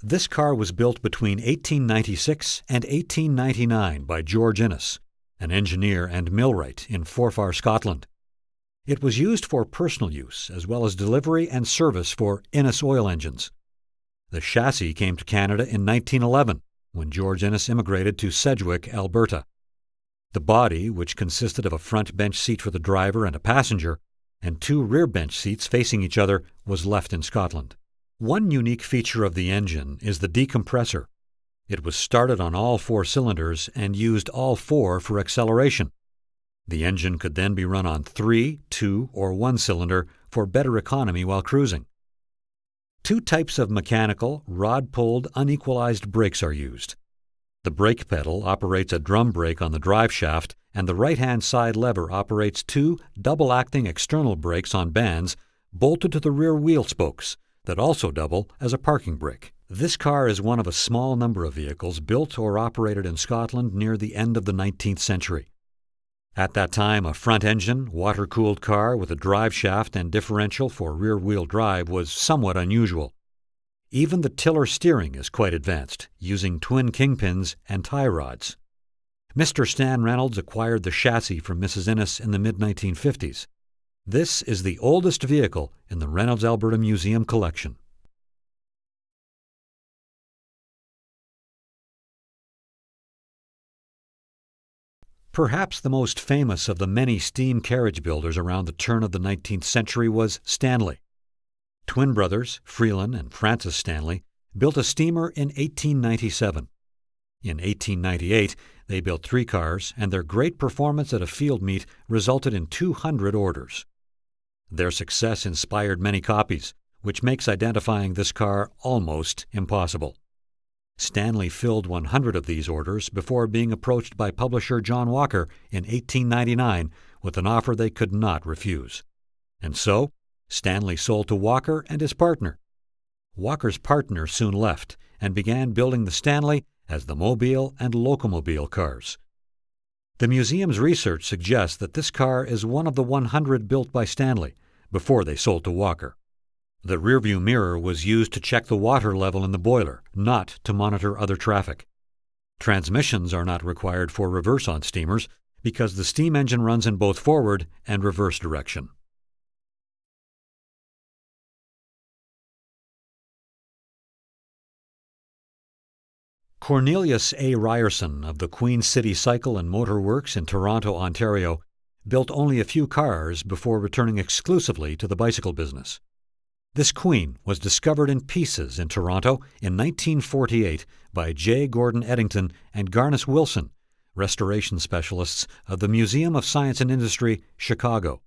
This car was built between 1896 and 1899 by George Innes, an engineer and millwright in Forfar, Scotland. It was used for personal use as well as delivery and service for Innes oil engines. The chassis came to Canada in 1911 when George Innes immigrated to Sedgwick, Alberta. The body, which consisted of a front bench seat for the driver and a passenger, and two rear bench seats facing each other, was left in Scotland. One unique feature of the engine is the decompressor. It was started on all 4 cylinders and used all 4 for acceleration. The engine could then be run on 3, 2, or 1 cylinder for better economy while cruising. 2 types of mechanical, rod-pulled, unequalized brakes are used. The brake pedal operates a drum brake on the drive shaft, and the right-hand side lever operates 2 double-acting external brakes on bands bolted to the rear wheel spokes that also double as a parking brake. This car is one of a small number of vehicles built or operated in Scotland near the end of the 19th century. At that time, a front-engine, water-cooled car with a drive shaft and differential for rear-wheel drive was somewhat unusual. Even the tiller steering is quite advanced, using twin kingpins and tie rods. Mr. Stan Reynolds acquired the chassis from Mrs. Innes in the mid-1950s. This is the oldest vehicle in the Reynolds Alberta Museum collection. Perhaps the most famous of the many steam carriage builders around the turn of the 19th century was Stanley. Twin brothers, Freeland and Francis Stanley, built a steamer in 1897. In 1898, they built 3 cars, and their great performance at a field meet resulted in 200 orders. Their success inspired many copies, which makes identifying this car almost impossible. Stanley filled 100 of these orders before being approached by publisher John Walker in 1899 with an offer they could not refuse. And so, Stanley sold to Walker and his partner. Walker's partner soon left and began building the Stanley as the Mobile and Locomobile cars. The museum's research suggests that this car is one of the 100 built by Stanley before they sold to Walker. The rearview mirror was used to check the water level in the boiler, not to monitor other traffic. Transmissions are not required for reverse on steamers because the steam engine runs in both forward and reverse direction. Cornelius A. Ryerson of the Queen City Cycle and Motor Works in Toronto, Ontario, built only a few cars before returning exclusively to the bicycle business. This Queen was discovered in pieces in Toronto in 1948 by J. Gordon Eddington and Garnis Wilson, restoration specialists of the Museum of Science and Industry, Chicago.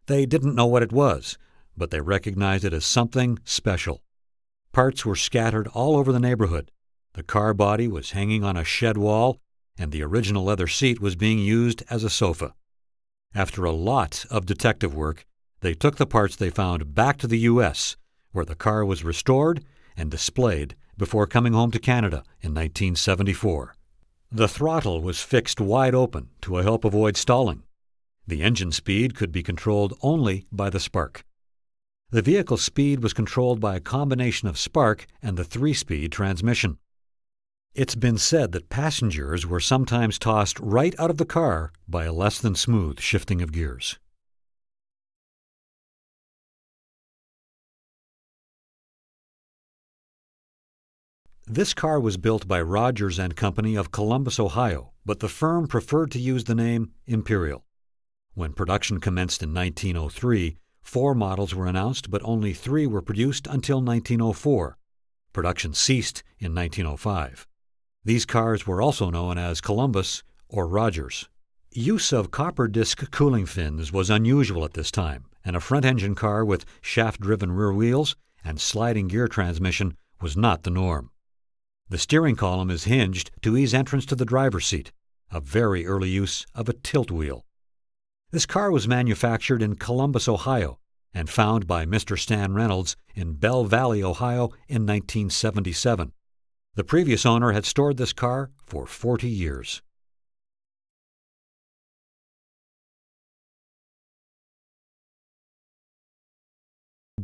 They didn't know what it was, but they recognized it as something special. Parts were scattered all over the neighborhood. The car body was hanging on a shed wall, and the original leather seat was being used as a sofa. After a lot of detective work, they took the parts they found back to the U.S., where the car was restored and displayed before coming home to Canada in 1974. The throttle was fixed wide open to help avoid stalling. The engine speed could be controlled only by the spark. The vehicle's speed was controlled by a combination of spark and the 3-speed transmission. It's been said that passengers were sometimes tossed right out of the car by a less than smooth shifting of gears. This car was built by Rogers and Company of Columbus, Ohio, but the firm preferred to use the name Imperial. When production commenced in 1903, 4 models were announced, but only 3 were produced until 1904. Production ceased in 1905. These cars were also known as Columbus or Rogers. Use of copper disc cooling fins was unusual at this time, and a front-engine car with shaft-driven rear wheels and sliding gear transmission was not the norm. The steering column is hinged to ease entrance to the driver's seat, a very early use of a tilt wheel. This car was manufactured in Columbus, Ohio, and found by Mr. Stan Reynolds in Bell Valley, Ohio in 1977. The previous owner had stored this car for 40 years.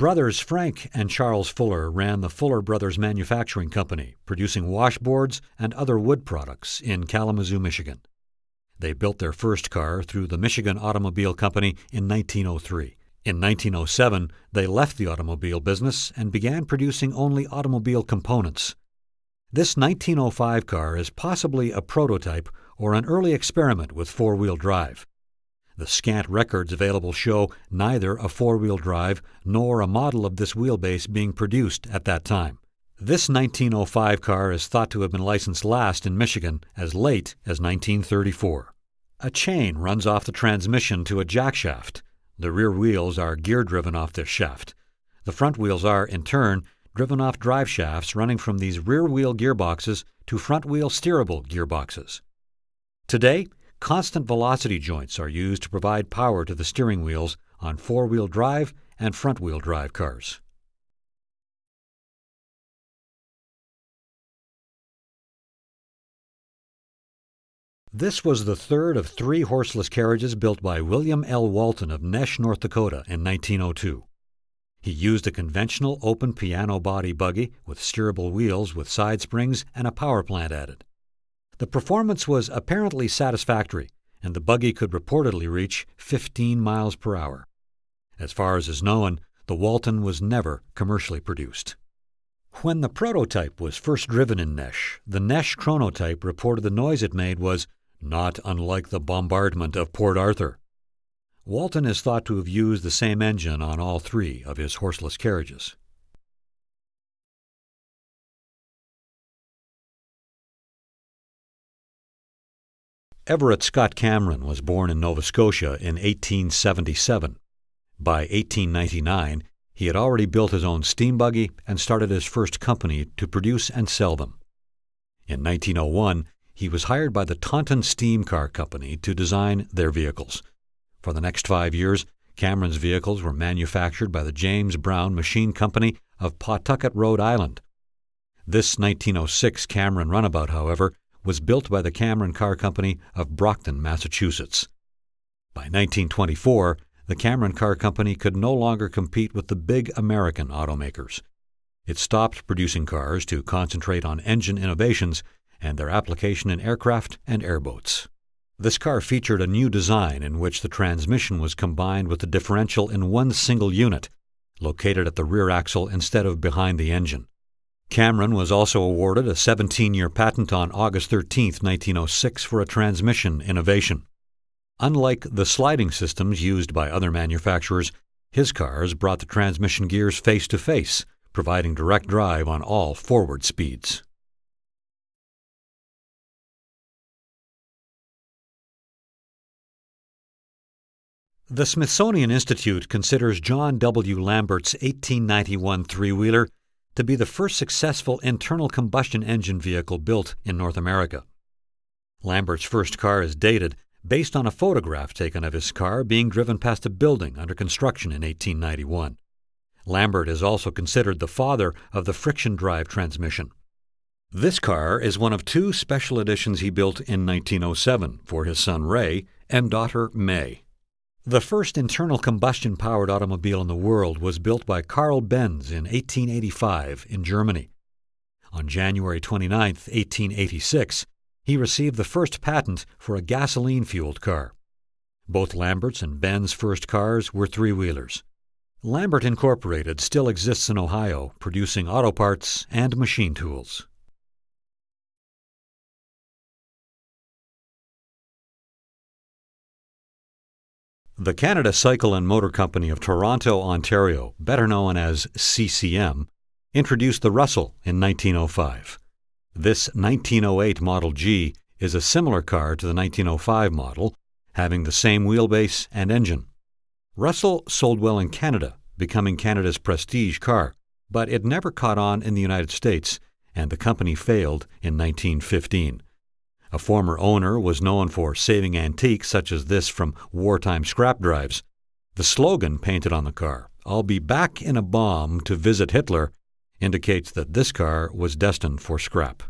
brothers Frank and Charles Fuller ran the Fuller Brothers Manufacturing Company, producing washboards and other wood products in Kalamazoo, Michigan. They built their first car through the Michigan Automobile Company in 1903. In 1907, they left the automobile business and began producing only automobile components. This 1905 car is possibly a prototype or an early experiment with four-wheel drive. The scant records available show neither a four-wheel drive nor a model of this wheelbase being produced at that time. This 1905 car is thought to have been licensed last in Michigan as late as 1934. A chain runs off the transmission to a jackshaft. The rear wheels are gear-driven off this shaft. The front wheels are, in turn, driven off drive shafts running from these rear-wheel gearboxes to front-wheel steerable gearboxes. Today, constant velocity joints are used to provide power to the steering wheels on four-wheel drive and front-wheel drive cars. This was the third of three horseless carriages built by William L. Walton of Nesh, North Dakota in 1902. He used a conventional open piano body buggy with steerable wheels with side springs and a power plant added. The performance was apparently satisfactory, and the buggy could reportedly reach 15 miles per hour. As far as is known, the Walton was never commercially produced. When the prototype was first driven in Nesh, the Nesh chronotype reported the noise it made was not unlike the bombardment of Port Arthur. Walton is thought to have used the same engine on all three of his horseless carriages. Everett Scott Cameron was born in Nova Scotia in 1877. By 1899, he had already built his own steam buggy and started his first company to produce and sell them. In 1901, he was hired by the Taunton Steam Car Company to design their vehicles. For the next 5 years, Cameron's vehicles were manufactured by the James Brown Machine Company of Pawtucket, Rhode Island. This 1906 Cameron runabout, however, was built by the Cameron Car Company of Brockton, Massachusetts. By 1924, the Cameron Car Company could no longer compete with the big American automakers. It stopped producing cars to concentrate on engine innovations and their application in aircraft and airboats. This car featured a new design in which the transmission was combined with the differential in one single unit, located at the rear axle instead of behind the engine. Cameron was also awarded a 17-year patent on August 13, 1906 for a transmission innovation. Unlike the sliding systems used by other manufacturers, his cars brought the transmission gears face-to-face, providing direct drive on all forward speeds. The Smithsonian Institute considers John W. Lambert's 1891 three-wheeler to be the first successful internal combustion engine vehicle built in North America. Lambert's first car is dated based on a photograph taken of his car being driven past a building under construction in 1891. Lambert is also considered the father of the friction drive transmission. This car is one of two special editions he built in 1907 for his son Ray and daughter May. The first internal combustion-powered automobile in the world was built by Carl Benz in 1885 in Germany. On January 29, 1886, he received the first patent for a gasoline-fueled car. Both Lambert's and Benz first cars were three-wheelers. Lambert Incorporated still exists in Ohio, producing auto parts and machine tools. The Canada Cycle and Motor Company of Toronto, Ontario, better known as CCM, introduced the Russell in 1905. This 1908 Model G is a similar car to the 1905 model, having the same wheelbase and engine. Russell sold well in Canada, becoming Canada's prestige car, but it never caught on in the United States, and the company failed in 1915. A former owner was known for saving antiques such as this from wartime scrap drives. The slogan painted on the car, "I'll be back in a bomb to visit Hitler," indicates that this car was destined for scrap.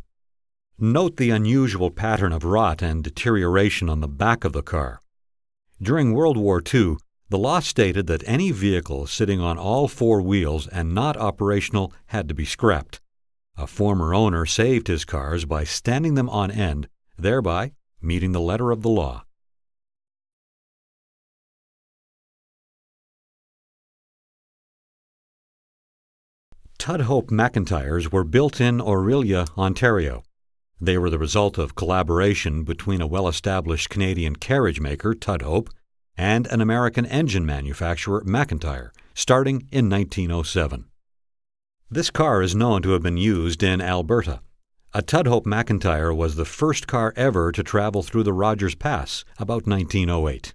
Note the unusual pattern of rot and deterioration on the back of the car. During World War II, The law stated that any vehicle sitting on all four wheels and not operational had to be scrapped. A former owner saved his cars by standing them on end, thereby meeting the letter of the law. Tudhope McIntyres were built in Orillia, Ontario. They were the result of collaboration between a well-established Canadian carriage maker, Tudhope, and an American engine manufacturer, McIntyre, starting in 1907. This car is known to have been used in Alberta. A Tudhope McIntyre was the first car ever to travel through the Rogers Pass, about 1908.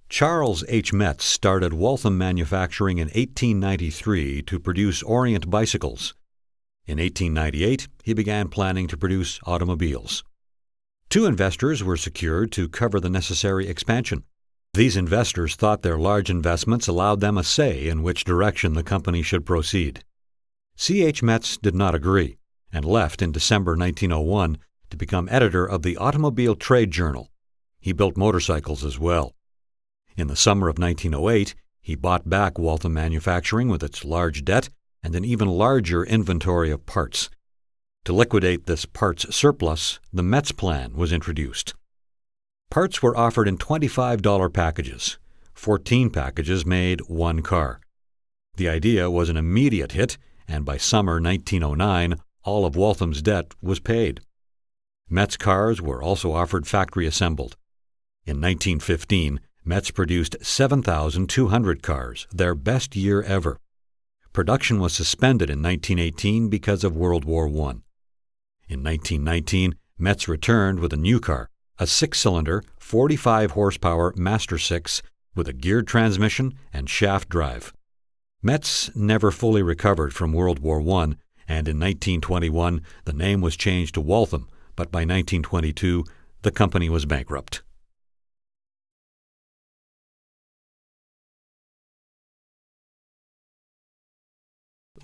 Charles H. Metz started Waltham Manufacturing in 1893 to produce Orient bicycles. In 1898, he began planning to produce automobiles. Two investors were secured to cover the necessary expansion. These investors thought their large investments allowed them a say in which direction the company should proceed. C. H. Metz did not agree and left in December 1901 to become editor of the Automobile Trade Journal. He built motorcycles as well. In the summer of 1908, he bought back Waltham Manufacturing with its large debt and an even larger inventory of parts. To liquidate this parts surplus, the Metz Plan was introduced. Parts were offered in $25 packages. 14 packages made one car. The idea was an immediate hit, and by summer 1909, all of Waltham's debt was paid. Metz cars were also offered factory-assembled. In 1915, Metz produced 7,200 cars, their best year ever. Production was suspended in 1918 because of World War I. In 1919, Metz returned with a new car, a six-cylinder, 45-horsepower Master 6 with a geared transmission and shaft drive. Metz never fully recovered from World War I, and in 1921 the name was changed to Waltham, but by 1922 the company was bankrupt.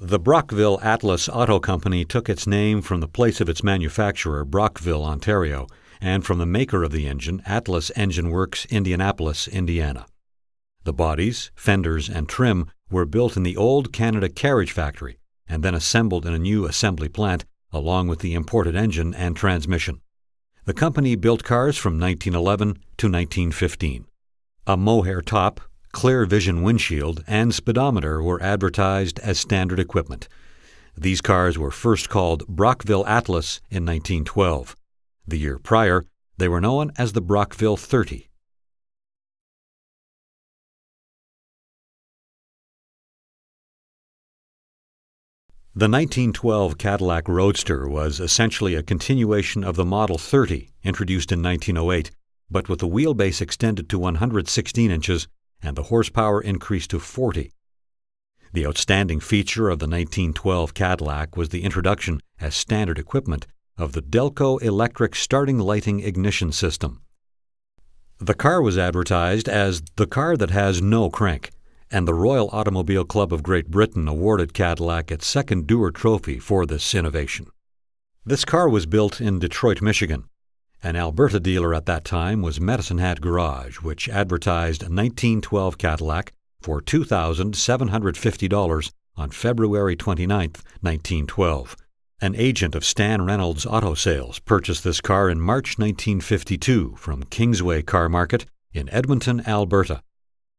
The Brockville Atlas Auto Company took its name from the place of its manufacturer, Brockville, Ontario, and from the maker of the engine, Atlas Engine Works, Indianapolis, Indiana. The bodies, fenders, and trim were built in the old Canada Carriage Factory and then assembled in a new assembly plant along with the imported engine and transmission. The company built cars from 1911 to 1915. A mohair top, clear vision windshield, and speedometer were advertised as standard equipment. These cars were first called Brockville Atlas in 1912. The year prior, they were known as the Brockville 30. The 1912 Cadillac Roadster was essentially a continuation of the Model 30, introduced in 1908, but with the wheelbase extended to 116 inches and the horsepower increased to 40. The outstanding feature of the 1912 Cadillac was the introduction, as standard equipment, of the Delco electric starting lighting ignition system. The car was advertised as the car that has no crank, and the Royal Automobile Club of Great Britain awarded Cadillac its second Dewar Trophy for this innovation. This car was built in Detroit, Michigan. An Alberta dealer at that time was Medicine Hat Garage, which advertised a 1912 Cadillac for $2,750 on February 29, 1912. An agent of Stan Reynolds Auto Sales purchased this car in March 1952 from Kingsway Car Market in Edmonton, Alberta.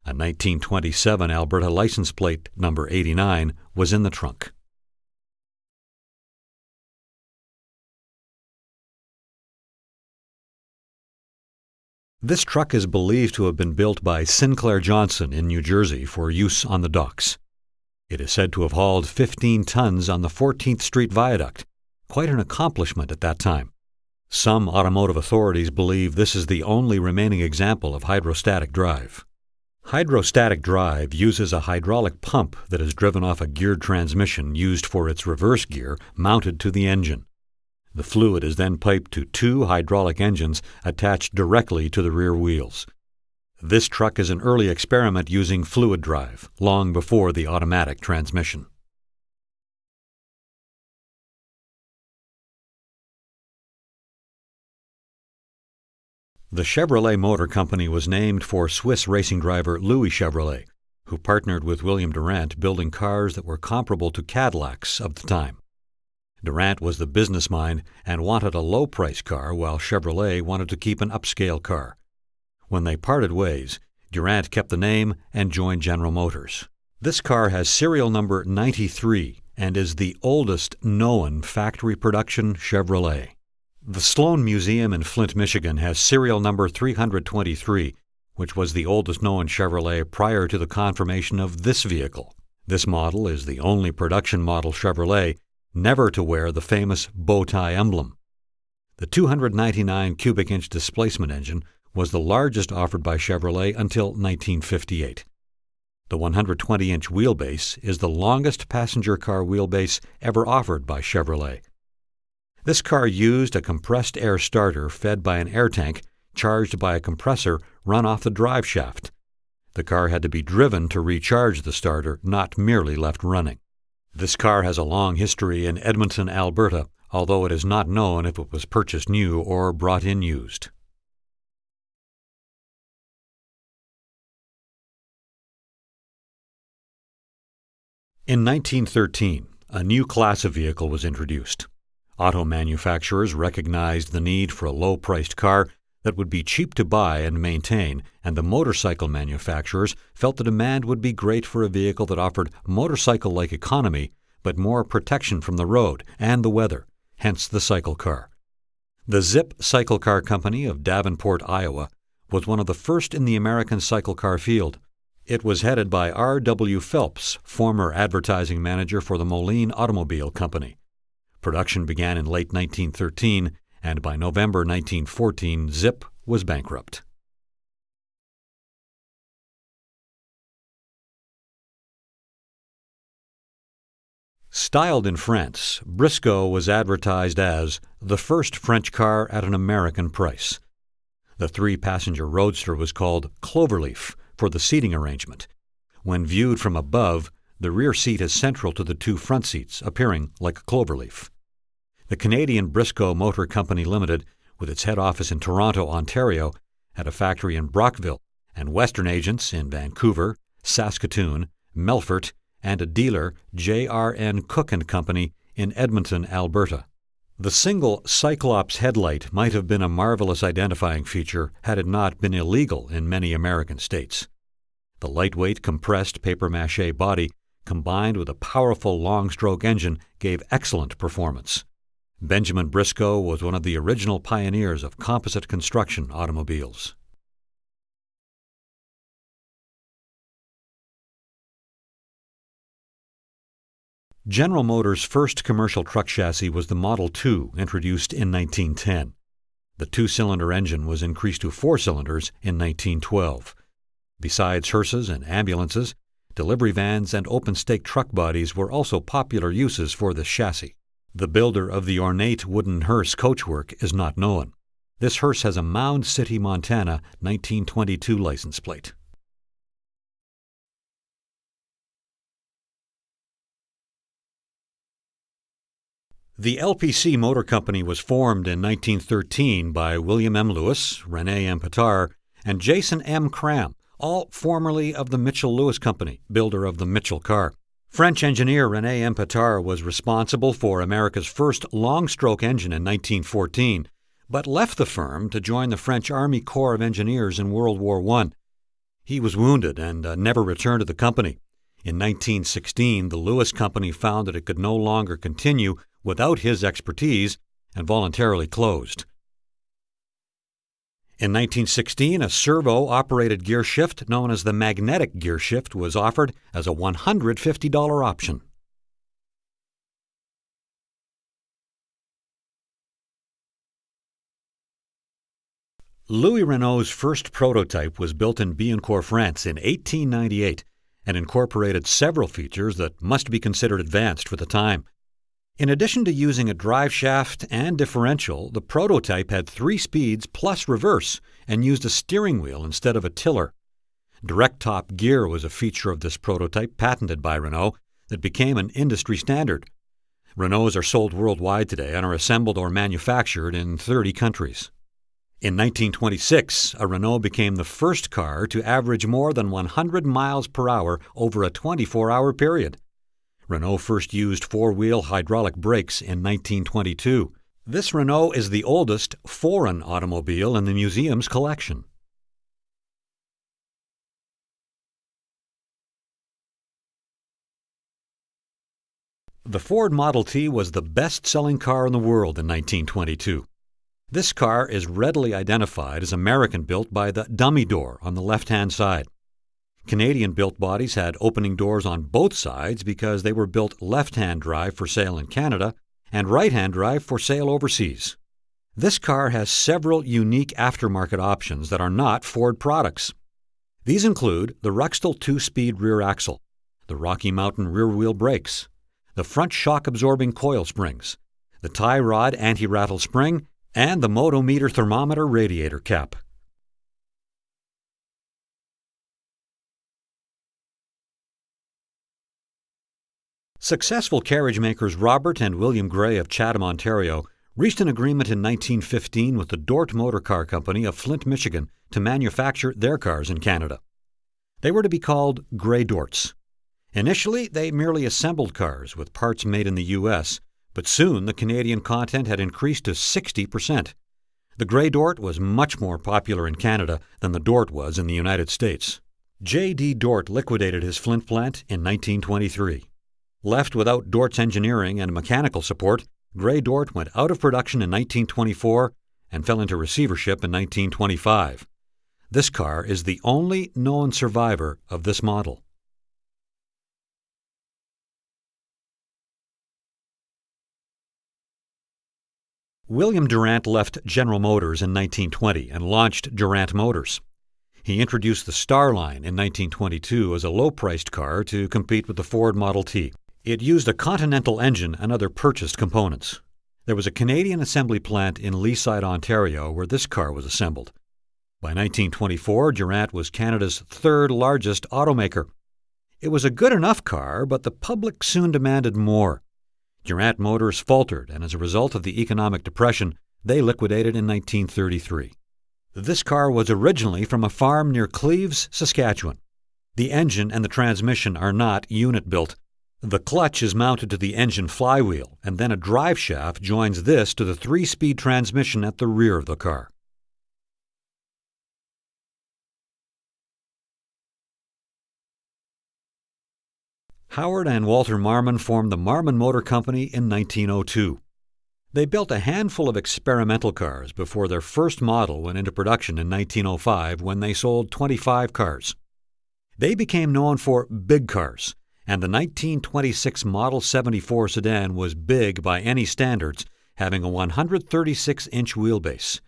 A 1927 Alberta license plate number 89 was in the trunk. This truck is believed to have been built by Sinclair Johnson in New Jersey for use on the docks. It is said to have hauled 15 tons on the 14th Street Viaduct, quite an accomplishment at that time. Some automotive authorities believe this is the only remaining example of hydrostatic drive. Hydrostatic drive uses a hydraulic pump that is driven off a geared transmission used for its reverse gear mounted to the engine. The fluid is then piped to two hydraulic engines attached directly to the rear wheels. This truck is an early experiment using fluid drive, long before the automatic transmission. The Chevrolet Motor Company was named for Swiss racing driver Louis Chevrolet, who partnered with William Durant building cars that were comparable to Cadillacs of the time. Durant was the business mind and wanted a low-price car, while Chevrolet wanted to keep an upscale car. When they parted ways, Durant kept the name and joined General Motors. This car has serial number 93 and is the oldest known factory production Chevrolet. The Sloan Museum in Flint, Michigan has serial number 323, which was the oldest known Chevrolet prior to the conformation of this vehicle. This model is the only production model Chevrolet never to wear the famous bow tie emblem. The 299 cubic inch displacement engine was the largest offered by Chevrolet until 1958. The 120-inch wheelbase is the longest passenger car wheelbase ever offered by Chevrolet. This car used a compressed air starter fed by an air tank charged by a compressor run off the drive shaft. The car had to be driven to recharge the starter, not merely left running. This car has a long history in Edmonton, Alberta, although it is not known if it was purchased new or brought in used. In 1913, a new class of vehicle was introduced. Auto manufacturers recognized the need for a low-priced car that would be cheap to buy and maintain, and the motorcycle manufacturers felt the demand would be great for a vehicle that offered motorcycle-like economy but more protection from the road and the weather, hence the cycle car. The Zip Cycle Car Company of Davenport, Iowa, was one of the first in the American cycle car field. It was headed by R. W. Phelps, former advertising manager for the Moline Automobile Company. Production began in late 1913, and by November 1914, Zip was bankrupt. Styled in France, Briscoe was advertised as the first French car at an American price. The three-passenger roadster was called Cloverleaf for the seating arrangement. When viewed from above, the rear seat is central to the two front seats, appearing like a cloverleaf. The Canadian Briscoe Motor Company Limited, with its head office in Toronto, Ontario, had a factory in Brockville and Western agents in Vancouver, Saskatoon, Melfort, and a dealer, J.R.N. Cook & Company, in Edmonton, Alberta. The single Cyclops headlight might have been a marvelous identifying feature had it not been illegal in many American states. The lightweight, compressed papier-mâché body, combined with a powerful long-stroke engine, gave excellent performance. Benjamin Briscoe was one of the original pioneers of composite construction automobiles. General Motors' first commercial truck chassis was the Model T, introduced in 1910. The two-cylinder engine was increased to 4 cylinders in 1912. Besides hearses and ambulances, delivery vans and open-stake truck bodies were also popular uses for this chassis. The builder of the ornate wooden hearse coachwork is not known. This hearse has a Mound City, Montana, 1922 license plate. The LPC Motor Company was formed in 1913 by William M. Lewis, René M. Petard, and Jason M. Cram, all formerly of the Mitchell-Lewis Company, builder of the Mitchell car. French engineer René M. Petard was responsible for America's first long-stroke engine in 1914, but left the firm to join the French Army Corps of Engineers in World War I. He was wounded and never returned to the company. In 1916, the Lewis Company found that it could no longer continue without his expertise and voluntarily closed. In 1916, a servo-operated gear shift known as the magnetic gear shift was offered as a $150 option. Louis Renault's first prototype was built in Billancourt, France in 1898 and incorporated several features that must be considered advanced for the time. In addition to using a drive shaft and differential, the prototype had 3 speeds plus reverse and used a steering wheel instead of a tiller. Direct top gear was a feature of this prototype patented by Renault that became an industry standard. Renaults are sold worldwide today and are assembled or manufactured in 30 countries. In 1926, a Renault became the first car to average more than 100 miles per hour over a 24-hour period. Renault first used four-wheel hydraulic brakes in 1922. This Renault is the oldest foreign automobile in the museum's collection. The Ford Model T was the best-selling car in the world in 1922. This car is readily identified as American-built by the dummy door on the left-hand side. Canadian-built bodies had opening doors on both sides because they were built left-hand drive for sale in Canada and right-hand drive for sale overseas. This car has several unique aftermarket options that are not Ford products. These include the Ruxtol 2-speed rear axle, the Rocky Mountain rear-wheel brakes, the front shock-absorbing coil springs, the tie rod anti-rattle spring, and the Motometer thermometer radiator cap. Successful carriage makers Robert and William Gray of Chatham, Ontario, reached an agreement in 1915 with the Dort Motor Car Company of Flint, Michigan, to manufacture their cars in Canada. They were to be called Gray Dorts. Initially, they merely assembled cars with parts made in the U.S., but soon the Canadian content had increased to 60%. The Gray Dort was much more popular in Canada than the Dort was in the United States. J.D. Dort liquidated his Flint plant in 1923. Left without Dort's engineering and mechanical support, Gray Dort went out of production in 1924 and fell into receivership in 1925. This car is the only known survivor of this model. William Durant left General Motors in 1920 and launched Durant Motors. He introduced the Starline in 1922 as a low-priced car to compete with the Ford Model T. It used a Continental engine and other purchased components. There was a Canadian assembly plant in Leaside, Ontario, where this car was assembled. By 1924, Durant was Canada's third largest automaker. It was a good enough car, but the public soon demanded more. Durant Motors faltered, and as a result of the economic depression, they liquidated in 1933. This car was originally from a farm near Cleves, Saskatchewan. The engine and the transmission are not unit-built. The clutch is mounted to the engine flywheel, and then a drive shaft joins this to the 3-speed transmission at the rear of the car. Howard and Walter Marmon formed the Marmon Motor Company in 1902. They built a handful of experimental cars before their first model went into production in 1905 when they sold 25 cars. They became known for big cars, and the 1926 Model 74 sedan was big by any standards, having a 136-inch wheelbase.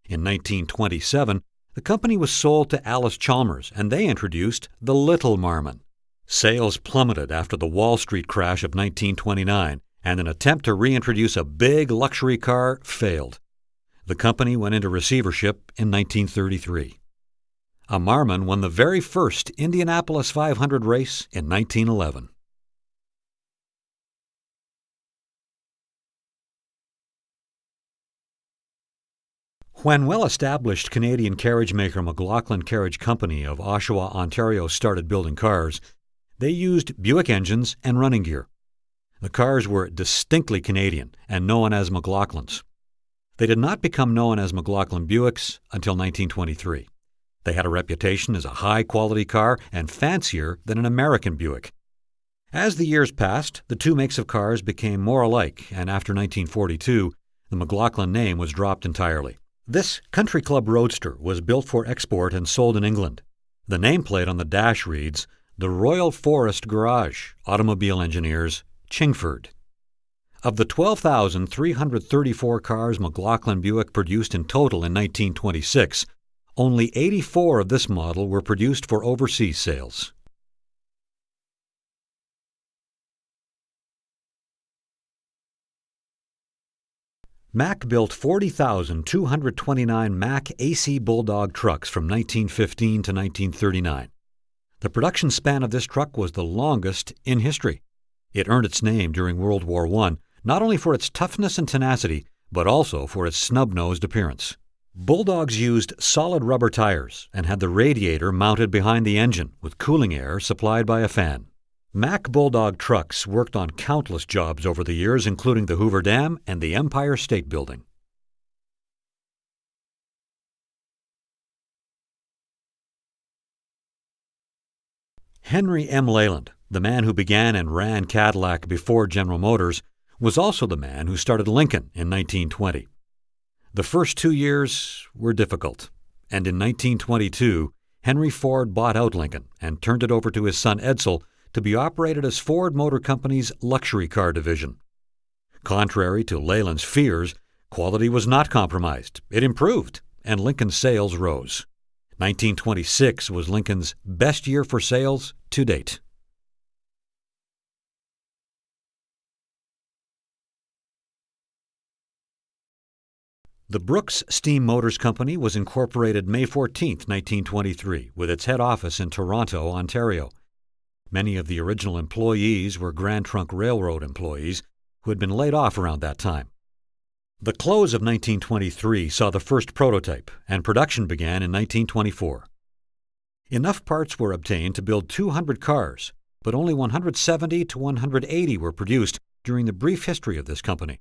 In 1927, the company was sold to Alice Chalmers, and they introduced the Little Marmon. Sales plummeted after the Wall Street crash of 1929, and an attempt to reintroduce a big luxury car failed. The company went into receivership in 1933. A Marmon won the very first Indianapolis 500 race in 1911. When well-established Canadian carriage maker McLaughlin Carriage Company of Oshawa, Ontario started building cars, they used Buick engines and running gear. The cars were distinctly Canadian and known as McLaughlins. They did not become known as McLaughlin Buicks until 1923. They had a reputation as a high-quality car and fancier than an American Buick. As the years passed, the two makes of cars became more alike, and after 1942, the McLaughlin name was dropped entirely. This Country Club Roadster was built for export and sold in England. The nameplate on the dash reads, "The Royal Forest Garage, Automobile Engineers, Chingford." Of the 12,334 cars McLaughlin Buick produced in total in 1926, only 84 of this model were produced for overseas sales. Mack built 40,229 Mack AC Bulldog trucks from 1915 to 1939. The production span of this truck was the longest in history. It earned its name during World War I, not only for its toughness and tenacity, but also for its snub-nosed appearance. Bulldogs used solid rubber tires and had the radiator mounted behind the engine with cooling air supplied by a fan. Mack Bulldog trucks worked on countless jobs over the years, including the Hoover Dam and the Empire State Building. Henry M. Leyland, the man who began and ran Cadillac before General Motors, was also the man who started Lincoln in 1920. The first 2 years were difficult, and in 1922, Henry Ford bought out Lincoln and turned it over to his son Edsel to be operated as Ford Motor Company's luxury car division. Contrary to Leyland's fears, quality was not compromised. It improved, and Lincoln's sales rose. 1926 was Lincoln's best year for sales to date. The Brooks Steam Motors Company was incorporated May 14, 1923, with its head office in Toronto, Ontario. Many of the original employees were Grand Trunk Railroad employees who had been laid off around that time. The close of 1923 saw the first prototype, and production began in 1924. Enough parts were obtained to build 200 cars, but only 170 to 180 were produced during the brief history of this company.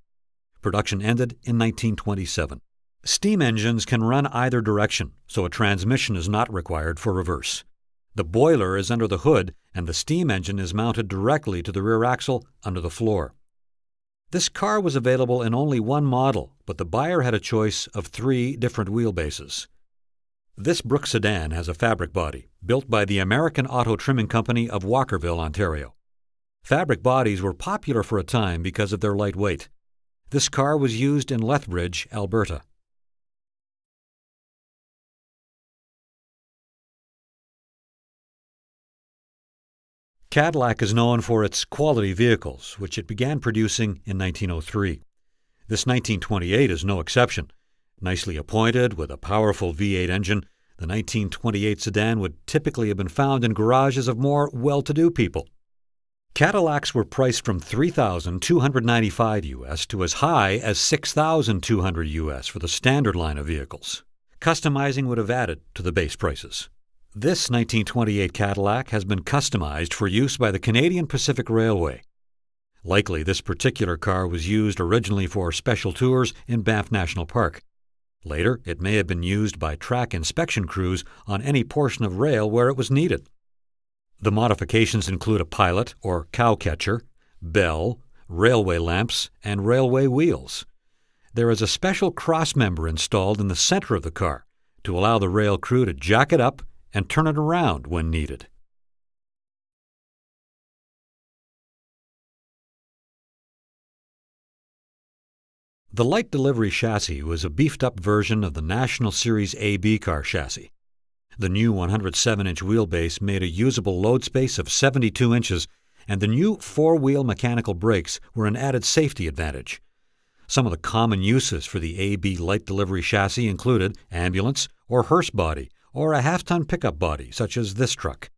Production ended in 1927. Steam engines can run either direction, so a transmission is not required for reverse. The boiler is under the hood, and the steam engine is mounted directly to the rear axle under the floor. This car was available in only one model, but the buyer had a choice of 3 different wheelbases. This Brooks sedan has a fabric body, built by the American Auto Trimming Company of Walkerville, Ontario. Fabric bodies were popular for a time because of their light weight. This car was used in Lethbridge, Alberta. Cadillac is known for its quality vehicles, which it began producing in 1903. This 1928 is no exception. Nicely appointed, with a powerful V8 engine, the 1928 sedan would typically have been found in garages of more well-to-do people. Cadillacs were priced from $3,295 US to as high as $6,200 US for the standard line of vehicles. Customizing would have added to the base prices. This 1928 Cadillac has been customized for use by the Canadian Pacific Railway. Likely, this particular car was used originally for special tours in Banff National Park. Later, it may have been used by track inspection crews on any portion of rail where it was needed. The modifications include a pilot or cow catcher, bell, railway lamps, and railway wheels. There is a special crossmember installed in the center of the car to allow the rail crew to jack it up and turn it around when needed. The light delivery chassis was a beefed-up version of the National Series AB car chassis. The new 107-inch wheelbase made a usable load space of 72 inches, and the new 4-wheel mechanical brakes were an added safety advantage. Some of the common uses for the AB light delivery chassis included ambulance or hearse body, or a half-ton pickup body, such as this truck.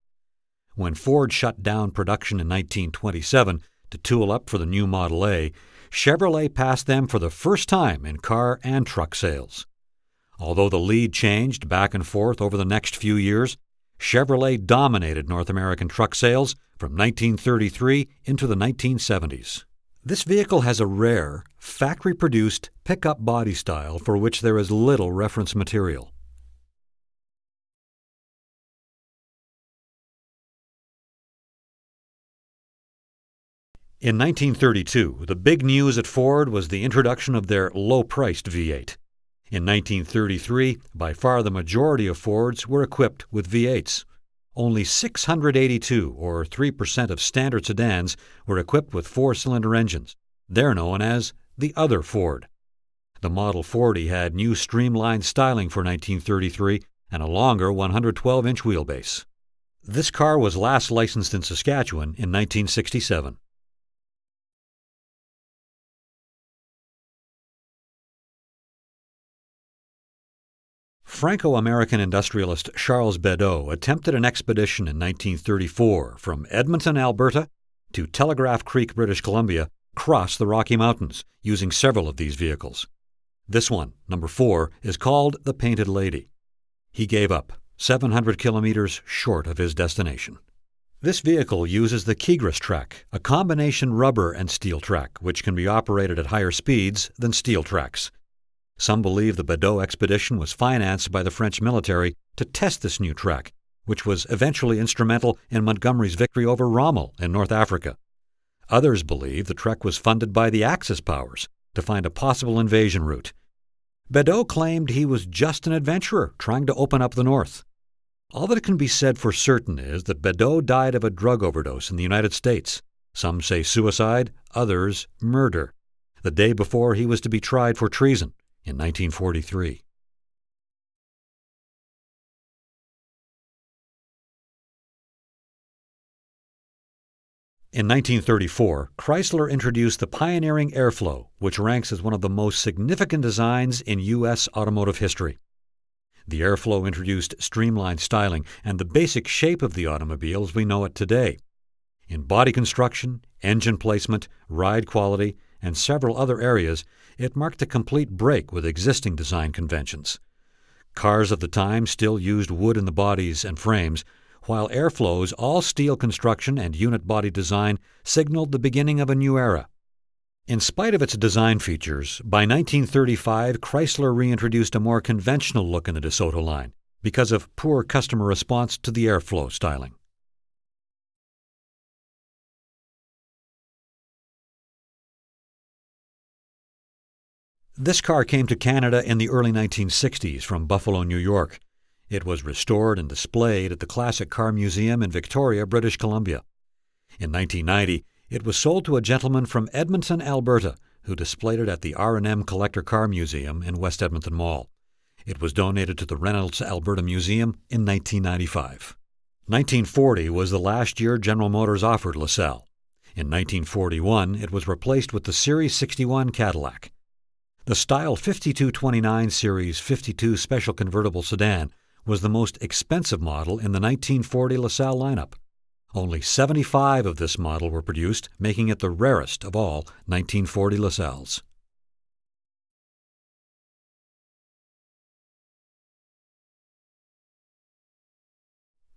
When Ford shut down production in 1927 to tool up for the new Model A, Chevrolet passed them for the first time in car and truck sales. Although the lead changed back and forth over the next few years, Chevrolet dominated North American truck sales from 1933 into the 1970s. This vehicle has a rare, factory-produced pickup body style for which there is little reference material. In 1932, the big news at Ford was the introduction of their low-priced V8. In 1933, by far the majority of Fords were equipped with V8s. Only 682, or 3% of standard sedans, were equipped with 4-cylinder engines. They're known as the other Ford. The Model 40 had new streamlined styling for 1933 and a longer 112-inch wheelbase. This car was last licensed in Saskatchewan in 1967. Franco-American industrialist Charles Beddoe attempted an expedition in 1934 from Edmonton, Alberta, to Telegraph Creek, British Columbia, across the Rocky Mountains, using several of these vehicles. This one, number 4, is called the Painted Lady. He gave up, 700 kilometers short of his destination. This vehicle uses the Kegris track, a combination rubber and steel track, which can be operated at higher speeds than steel tracks. Some believe the Bedeau expedition was financed by the French military to test this new track, which was eventually instrumental in Montgomery's victory over Rommel in North Africa. Others believe the trek was funded by the Axis powers to find a possible invasion route. Bedeau claimed he was just an adventurer trying to open up the North. All that can be said for certain is that Bedeau died of a drug overdose in the United States. Some say suicide, others murder, the day before he was to be tried for treason in 1943. In 1934, Chrysler introduced the pioneering Airflow, which ranks as one of the most significant designs in U.S. automotive history. The Airflow introduced streamlined styling and the basic shape of the automobile as we know it today. In body construction, engine placement, ride quality, and several other areas, it marked a complete break with existing design conventions. Cars of the time still used wood in the bodies and frames, while Airflow's all-steel construction and unit body design signaled the beginning of a new era. In spite of its design features, by 1935 Chrysler reintroduced a more conventional look in the DeSoto line because of poor customer response to the Airflow styling. This car came to Canada in the early 1960s from Buffalo, New York. It was restored and displayed at the Classic Car Museum in Victoria, British Columbia. In 1990, it was sold to a gentleman from Edmonton, Alberta, who displayed it at the R&M Collector Car Museum in West Edmonton Mall. It was donated to the Reynolds Alberta Museum in 1995. 1940 was the last year General Motors offered LaSalle. In 1941, it was replaced with the Series 61 Cadillac. The Style 5229 Series 52 Special Convertible Sedan was the most expensive model in the 1940 LaSalle lineup. Only 75 of this model were produced, making it the rarest of all 1940 LaSalles.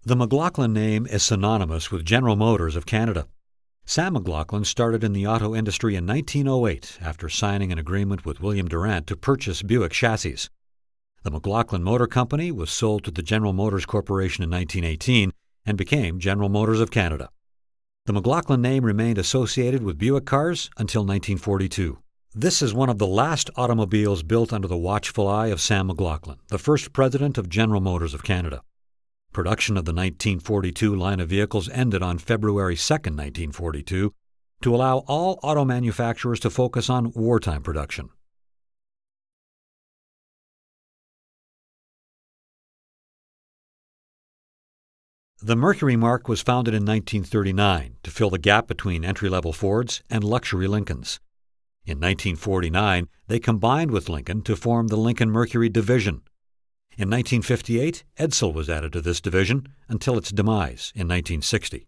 The McLaughlin name is synonymous with General Motors of Canada. Sam McLaughlin started in the auto industry in 1908 after signing an agreement with William Durant to purchase Buick chassis. The McLaughlin Motor Company was sold to the General Motors Corporation in 1918 and became General Motors of Canada. The McLaughlin name remained associated with Buick cars until 1942. This is one of the last automobiles built under the watchful eye of Sam McLaughlin, the first president of General Motors of Canada. Production of the 1942 line of vehicles ended on February 2, 1942, to allow all auto manufacturers to focus on wartime production. The Mercury marque was founded in 1939 to fill the gap between entry-level Fords and luxury Lincolns. In 1949, they combined with Lincoln to form the Lincoln Mercury division. In 1958, Edsel was added to this division until its demise in 1960.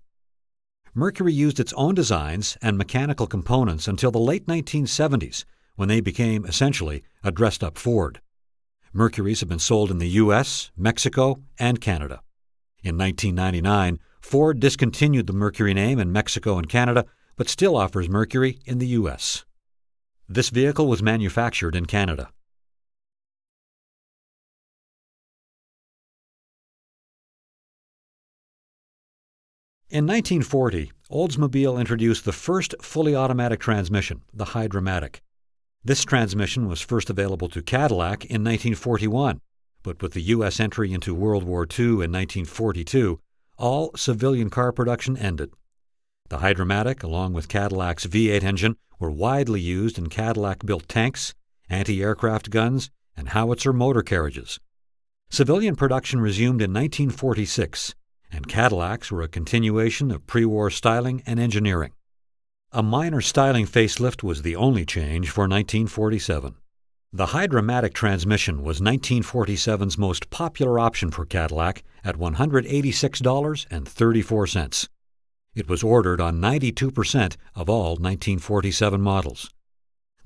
Mercury used its own designs and mechanical components until the late 1970s, when they became essentially a dressed-up Ford. Mercuries have been sold in the U.S., Mexico, and Canada. In 1999, Ford discontinued the Mercury name in Mexico and Canada, but still offers Mercury in the U.S. This vehicle was manufactured in Canada. In 1940, Oldsmobile introduced the first fully automatic transmission, the Hydra-Matic. This transmission was first available to Cadillac in 1941, but with the U.S. entry into World War II in 1942, all civilian car production ended. The Hydra-Matic, along with Cadillac's V8 engine, were widely used in Cadillac-built tanks, anti-aircraft guns, and howitzer motor carriages. Civilian production resumed in 1946, and Cadillacs were a continuation of pre-war styling and engineering. A minor styling facelift was the only change for 1947. The Hydra-Matic transmission was 1947's most popular option for Cadillac at $186.34. It was ordered on 92% of all 1947 models.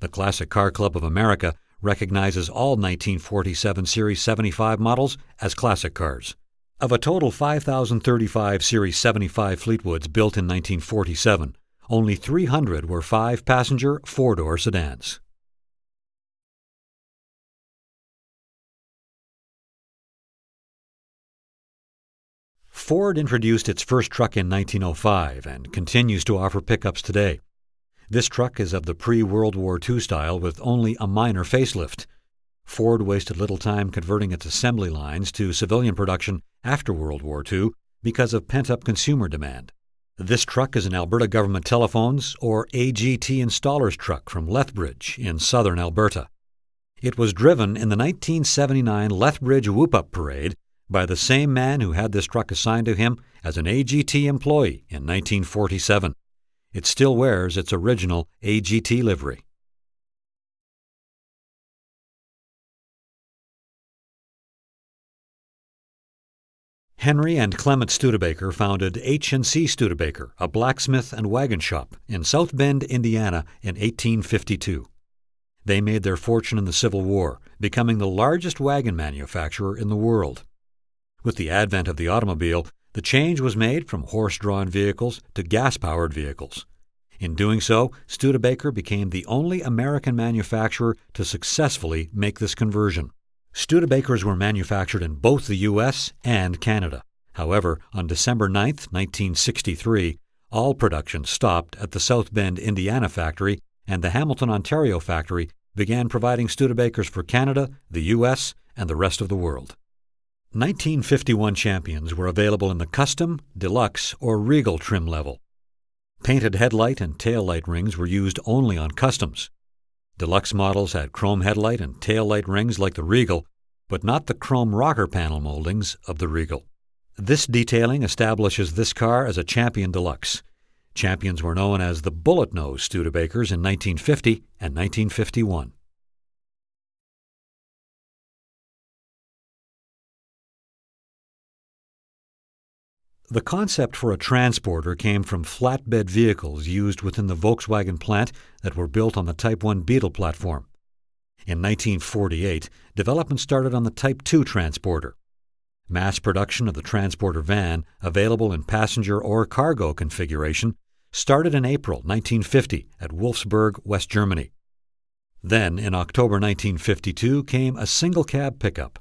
The Classic Car Club of America recognizes all 1947 Series 75 models as classic cars. Of a total 5,035 Series 75 Fleetwoods built in 1947, only 300 were 5-passenger, 4-door sedans. Ford introduced its first truck in 1905 and continues to offer pickups today. This truck is of the pre-World War II style with only a minor facelift. Ford wasted little time converting its assembly lines to civilian production after World War II because of pent-up consumer demand. This truck is an Alberta Government Telephones or AGT installer's truck from Lethbridge in southern Alberta. It was driven in the 1979 Lethbridge Whoop-Up Parade by the same man who had this truck assigned to him as an AGT employee in 1947. It still wears its original AGT livery. Henry and Clement Studebaker founded H&C Studebaker, a blacksmith and wagon shop in South Bend, Indiana in 1852. They made their fortune in the Civil War, becoming the largest wagon manufacturer in the world. With the advent of the automobile, the change was made from horse-drawn vehicles to gas-powered vehicles. In doing so, Studebaker became the only American manufacturer to successfully make this conversion. Studebakers were manufactured in both the U.S. and Canada. However, on December 9, 1963, all production stopped at the South Bend, Indiana factory, and the Hamilton, Ontario factory began providing Studebakers for Canada, the U.S., and the rest of the world. 1951 Champions were available in the Custom, Deluxe, or Regal trim level. Painted headlight and tail light rings were used only on Customs. Deluxe models had chrome headlight and tail light rings like the Regal, but not the chrome rocker panel moldings of the Regal. This detailing establishes this car as a Champion Deluxe. Champions were known as the Bullet Nose Studebakers in 1950 and 1951. The concept for a transporter came from flatbed vehicles used within the Volkswagen plant that were built on the Type 1 Beetle platform. In 1948, development started on the Type 2 transporter. Mass production of the transporter van, available in passenger or cargo configuration, started in April 1950 at Wolfsburg, West Germany. Then, in October 1952, came a single-cab pickup.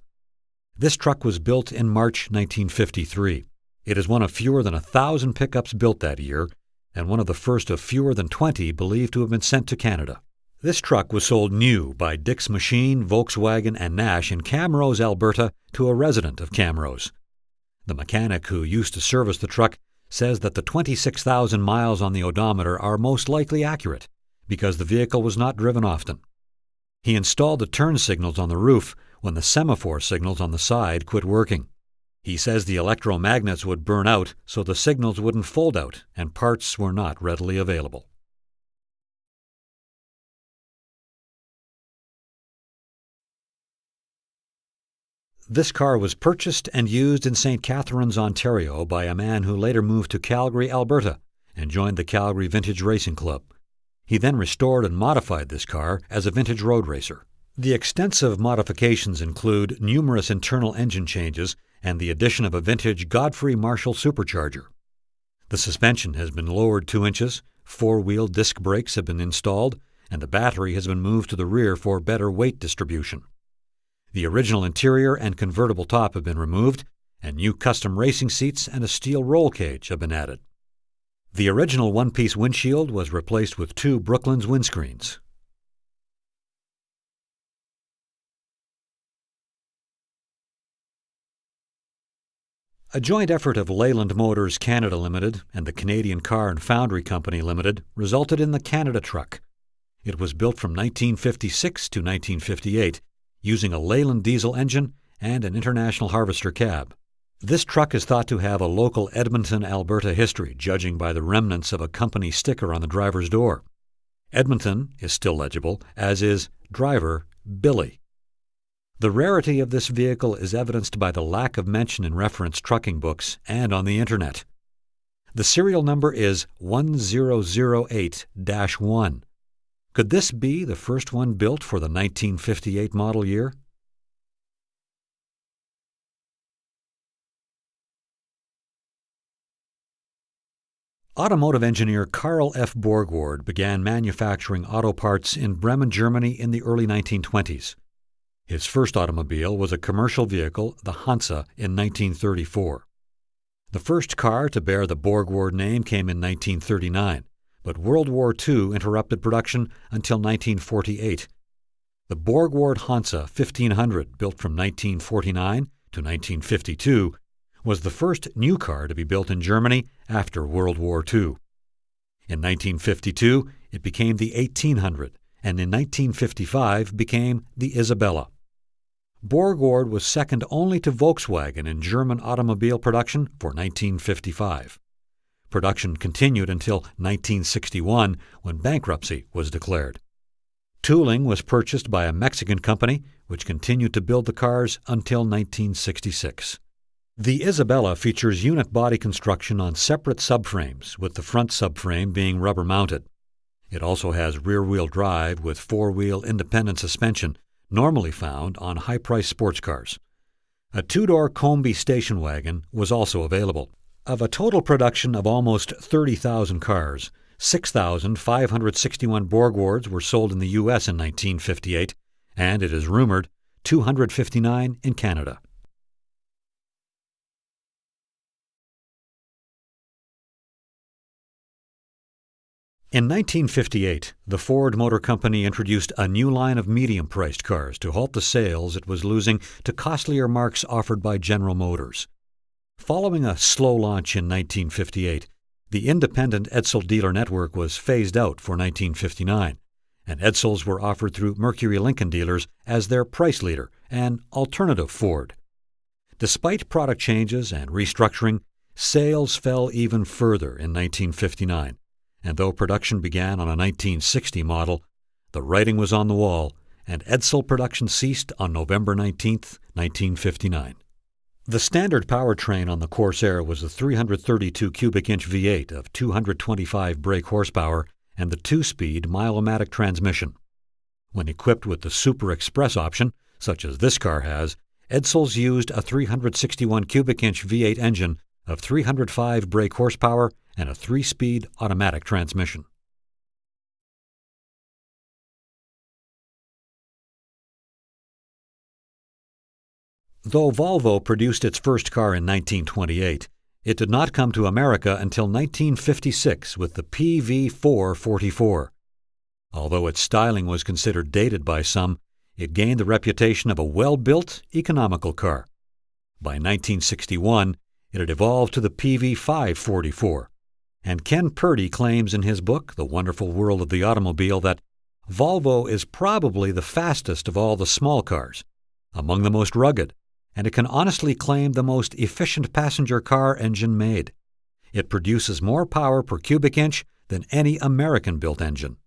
This truck was built in March 1953. It is one of fewer than 1,000 pickups built that year, and one of the first of fewer than 20 believed to have been sent to Canada. This truck was sold new by Dick's Machine, Volkswagen, and Nash in Camrose, Alberta, to a resident of Camrose. The mechanic who used to service the truck says that the 26,000 miles on the odometer are most likely accurate, because the vehicle was not driven often. He installed the turn signals on the roof when the semaphore signals on the side quit working. He says the electromagnets would burn out so the signals wouldn't fold out and parts were not readily available. This car was purchased and used in St. Catharines, Ontario by a man who later moved to Calgary, Alberta, and joined the Calgary Vintage Racing Club. He then restored and modified this car as a vintage road racer. The extensive modifications include numerous internal engine changes and the addition of a vintage Godfrey Marshall supercharger. The suspension has been lowered 2 inches, 4-wheel disc brakes have been installed, and the battery has been moved to the rear for better weight distribution. The original interior and convertible top have been removed, and new custom racing seats and a steel roll cage have been added. The original one-piece windshield was replaced with 2 Brooklands windscreens. A joint effort of Leyland Motors Canada Limited and the Canadian Car and Foundry Company Limited resulted in the Canada truck. It was built from 1956 to 1958, using a Leyland diesel engine and an International Harvester cab. This truck is thought to have a local Edmonton, Alberta history, judging by the remnants of a company sticker on the driver's door. Edmonton is still legible, as is driver Billy. The rarity of this vehicle is evidenced by the lack of mention in reference trucking books and on the Internet. The serial number is 1008-1. Could this be the first one built for the 1958 model year? Automotive engineer Carl F. Borgward began manufacturing auto parts in Bremen, Germany in the early 1920s. His first automobile was a commercial vehicle, the Hansa, in 1934. The first car to bear the Borgward name came in 1939, but World War II interrupted production until 1948. The Borgward Hansa 1500, built from 1949 to 1952, was the first new car to be built in Germany after World War II. In 1952, it became the 1800, and in 1955 became the Isabella. Borgward was second only to Volkswagen in German automobile production for 1955. Production continued until 1961, when bankruptcy was declared. Tooling was purchased by a Mexican company, which continued to build the cars until 1966. The Isabella features unit body construction on separate subframes, with the front subframe being rubber-mounted. It also has rear-wheel drive with four-wheel independent suspension, normally found on high-priced sports cars. A two-door Combi station wagon was also available. Of a total production of almost 30,000 cars, 6,561 Borgwards were sold in the U.S. in 1958, and it is rumored 259 in Canada. In 1958, the Ford Motor Company introduced a new line of medium-priced cars to halt the sales it was losing to costlier marques offered by General Motors. Following a slow launch in 1958, the independent Edsel dealer network was phased out for 1959, and Edsels were offered through Mercury Lincoln dealers as their price leader, an alternative Ford. Despite product changes and restructuring, sales fell even further in 1959. And though production began on a 1960 model, the writing was on the wall, and Edsel production ceased on November 19, 1959. The standard powertrain on the Corsair was the 332 cubic-inch V8 of 225 brake horsepower and the two-speed Mile-O-Matic transmission. When equipped with the Super Express option, such as this car has, Edsels used a 361 cubic-inch V8 engine of 305 brake horsepower and a three-speed automatic transmission. Though Volvo produced its first car in 1928, it did not come to America until 1956 with the PV444. Although its styling was considered dated by some, it gained the reputation of a well-built, economical car. By 1961, it had evolved to the PV544. And Ken Purdy claims in his book, The Wonderful World of the Automobile, that Volvo is probably the fastest of all the small cars, among the most rugged, and it can honestly claim the most efficient passenger car engine made. It produces more power per cubic inch than any American-built engine.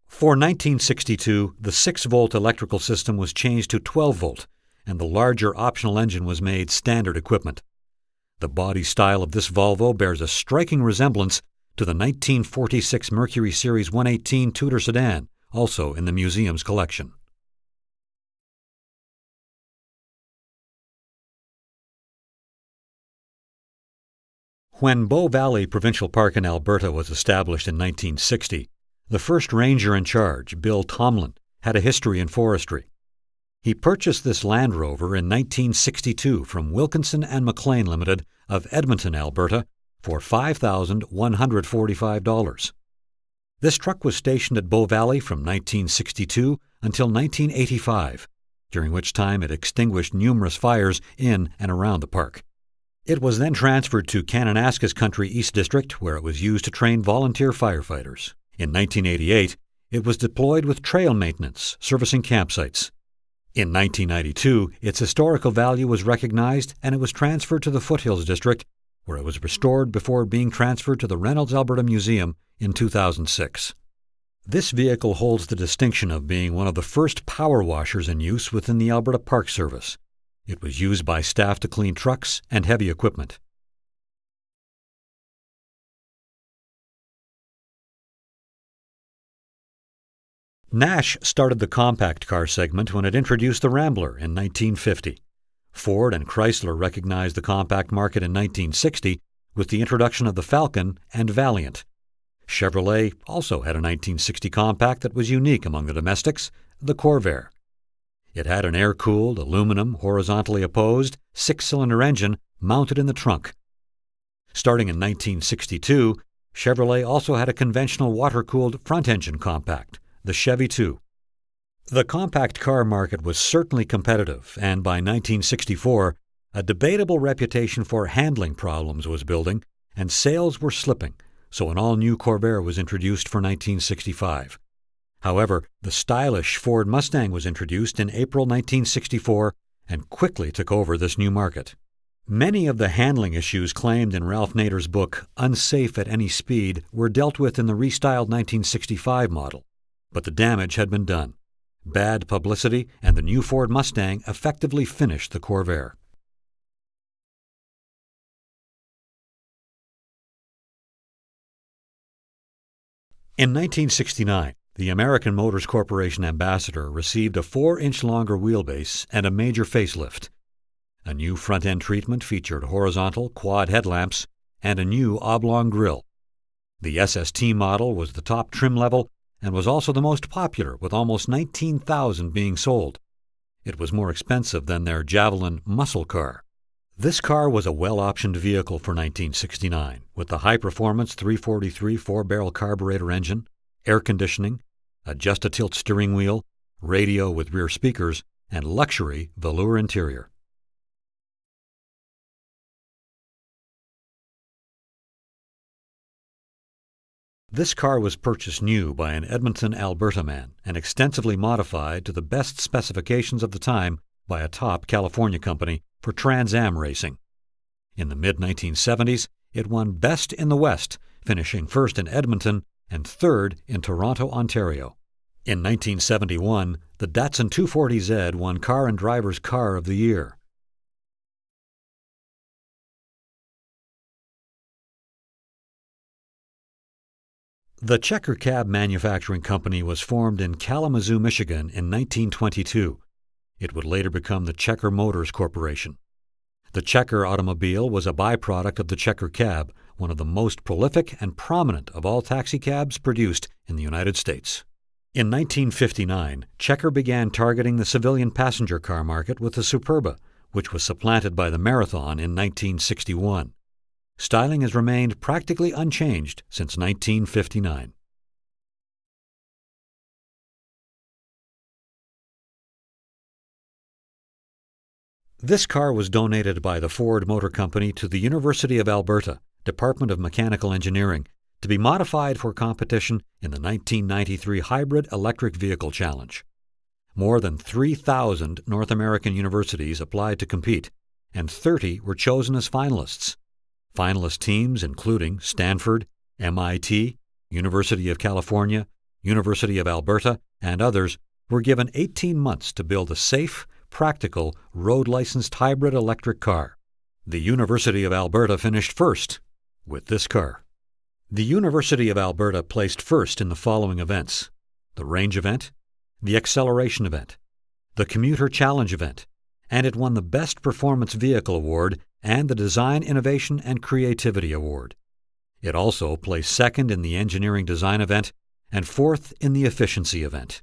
For 1962, the 6-volt electrical system was changed to 12-volt, and the larger optional engine was made standard equipment. The body style of this Volvo bears a striking resemblance to the 1946 Mercury Series 118 Tudor sedan, also in the museum's collection. When Bow Valley Provincial Park in Alberta was established in 1960, the first ranger in charge, Bill Tomlin, had a history in forestry. He purchased this Land Rover in 1962 from Wilkinson and McLean Limited of Edmonton, Alberta, for $5,145. This truck was stationed at Bow Valley from 1962 until 1985, during which time it extinguished numerous fires in and around the park. It was then transferred to Kananaskis Country East District, where it was used to train volunteer firefighters. In 1988, it was deployed with trail maintenance, servicing campsites. In 1992, its historical value was recognized and it was transferred to the Foothills District, where it was restored before being transferred to the Reynolds Alberta Museum in 2006. This vehicle holds the distinction of being one of the first power washers in use within the Alberta Park Service. It was used by staff to clean trucks and heavy equipment. Nash started the compact car segment when it introduced the Rambler in 1950. Ford and Chrysler recognized the compact market in 1960 with the introduction of the Falcon and Valiant. Chevrolet also had a 1960 compact that was unique among the domestics, the Corvair. It had an air-cooled, aluminum, horizontally opposed, six-cylinder engine mounted in the trunk. Starting in 1962, Chevrolet also had a conventional water-cooled front-engine compact, the Chevy 2. The compact car market was certainly competitive, and by 1964, a debatable reputation for handling problems was building, and sales were slipping, so an all-new Corvair was introduced for 1965. However, the stylish Ford Mustang was introduced in April 1964 and quickly took over this new market. Many of the handling issues claimed in Ralph Nader's book Unsafe at Any Speed were dealt with in the restyled 1965 model, but the damage had been done. Bad publicity and the new Ford Mustang effectively finished the Corvair. In 1969, the American Motors Corporation Ambassador received a 4-inch longer wheelbase and a major facelift. A new front-end treatment featured horizontal quad headlamps and a new oblong grille. The SST model was the top trim level and was also the most popular, with almost 19,000 being sold. It was more expensive than their Javelin muscle car. This car was a well-optioned vehicle for 1969, with the high-performance 343 4-barrel carburetor engine, air conditioning, adjust-a-tilt steering wheel, radio with rear speakers, and luxury velour interior. This car was purchased new by an Edmonton, Alberta man and extensively modified to the best specifications of the time by a top California company for Trans Am racing. In the mid-1970s, it won Best in the West, finishing first in Edmonton and third in Toronto, Ontario. In 1971, the Datsun 240Z won Car and Driver's Car of the Year. The Checker Cab Manufacturing Company was formed in Kalamazoo, Michigan in 1922. It would later become the Checker Motors Corporation. The Checker automobile was a byproduct of the Checker Cab, one of the most prolific and prominent of all taxicabs produced in the United States. In 1959, Checker began targeting the civilian passenger car market with the Superba, which was supplanted by the Marathon in 1961. Styling has remained practically unchanged since 1959. This car was donated by the Ford Motor Company to the University of Alberta, Department of Mechanical Engineering, to be modified for competition in the 1993 Hybrid Electric Vehicle Challenge. More than 3,000 North American universities applied to compete, and 30 were chosen as finalists. Finalist teams including Stanford, MIT, University of California, University of Alberta, and others were given 18 months to build a safe, practical, road-licensed hybrid electric car. The University of Alberta finished first with this car. The University of Alberta placed first in the following events: the range event, the acceleration event, the commuter challenge event, and it won the Best Performance Vehicle Award and the Design Innovation and Creativity Award. It also placed second in the Engineering Design event and fourth in the Efficiency event.